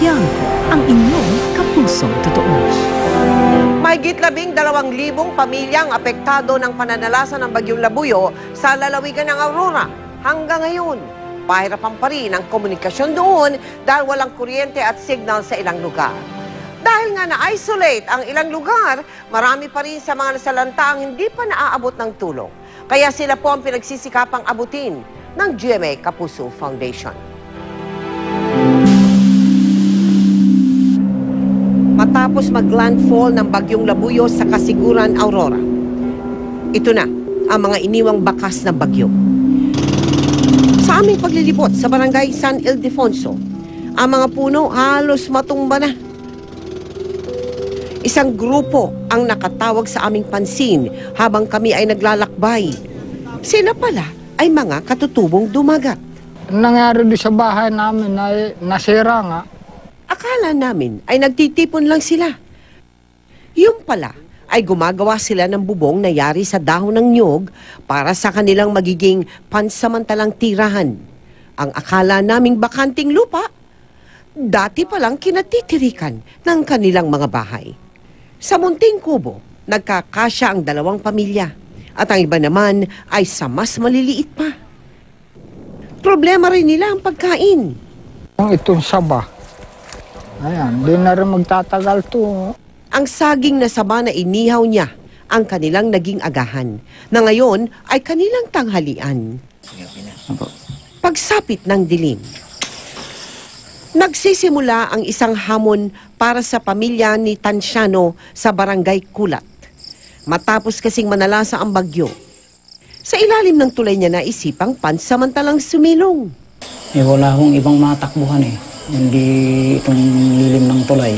Tiangco, ang inyong kapusong totoo. Mahigit 12,000 pamilya ang apektado ng pananalasa ng Bagyong Labuyo sa lalawigan ng Aurora. Hanggang ngayon, pahirapan pa rin ang komunikasyon doon dahil walang kuryente at signal sa ilang lugar. Dahil nga na-isolate ang ilang lugar, marami pa rin sa mga nasalanta ang hindi pa naaabot ng tulong. Kaya sila po ang pinagsisikapang abutin ng GMA Kapuso Foundation. Matapos mag-landfall ng Bagyong Labuyo sa Kasiguran, Aurora, ito na ang mga iniwang bakas ng bagyo. Sa aming paglilibot sa barangay San Ildefonso, ang mga puno halos matumba na. Isang grupo ang nakatawag sa aming pansin habang kami ay naglalakbay. Sila pala ay mga katutubong dumagat. Nangyari doon sa bahay namin ay nasira nga. Akala namin ay nagtitipon lang sila. Yung pala ay gumagawa sila ng bubong na yari sa dahon ng niyog para sa kanilang magiging pansamantalang tirahan. Ang akala naming bakanting lupa, dati palang kinatitirikan ng kanilang mga bahay. Sa munting kubo, nagkakasya ang 2 pamilya at ang iba naman ay sa mas maliliit pa. Problema rin nila ang pagkain. Itong saba, ayan, di na rin magtatagal to. Ang saging na saba na inihaw niya ang kanilang naging agahan na ngayon ay kanilang tanghalian. Pagsapit ng dilim, nagsisimula ang isang hamon para sa pamilya ni Tanciano sa Barangay Kulat. Matapos kasing manalasa ang bagyo, sa ilalim ng tulay niya naisipang pansamantalang sumilong. Wala akong ibang matakbuhan hindi itong lilim ng tulay.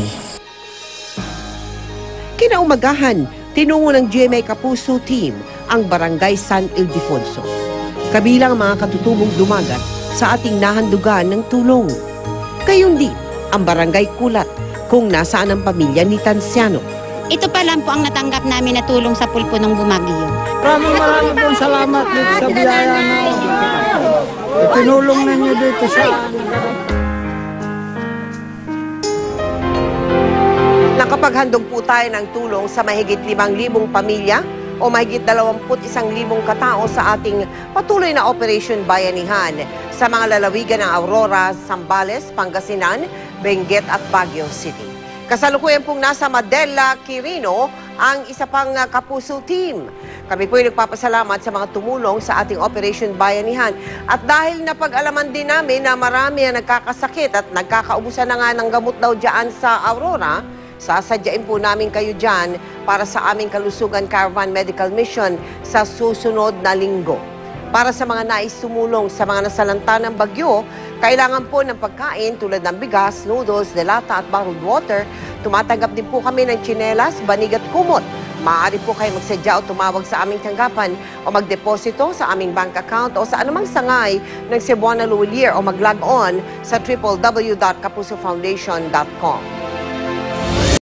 Kinaumagahan, tinungo ng GMA Kapuso team ang Barangay San Ildefonso. Kabilang ang mga katutubong dumagat sa ating nahandugan ng tulong. Gayon din ang Barangay Kulat kung nasaan ang pamilya ni Tanciano. Ito pa lang po ang natanggap namin na tulong sa pulpo ng bumagyo. Maraming pong salamat dito sa biyaya na tinulong ninyo dito sa... Nakapaghandog po tayo ng tulong sa mahigit 5,000 pamilya o mahigit 21,000 katao sa ating patuloy na Operation Bayanihan sa mga lalawigan ng Aurora, Zambales, Pangasinan, Benguet at Baguio City. Kasalukuyan pong nasa Madela, Quirino ang isa pang Kapuso team. Kami po ay nagpapasalamat sa mga tumulong sa ating Operation Bayanihan. At dahil napag-alaman din namin na marami ang nagkakasakit at nagkakaubusan na nga ng gamot daw dyan sa Aurora, sasadyain po namin kayo dyan para sa aming Kalusugan Caravan Medical Mission sa susunod na linggo. Para sa mga nais tumulong sa mga nasalanta ng bagyo, kailangan po ng pagkain tulad ng bigas, noodles, delata at bottled water. Tumatanggap din po kami ng tsinelas, banig at kumot. Maaari po kayo magsadya o tumawag sa aming tanggapan o magdeposito sa aming bank account o sa anumang sangay ng Cebuana Luwilier o mag-log on sa www.kapusofoundation.com.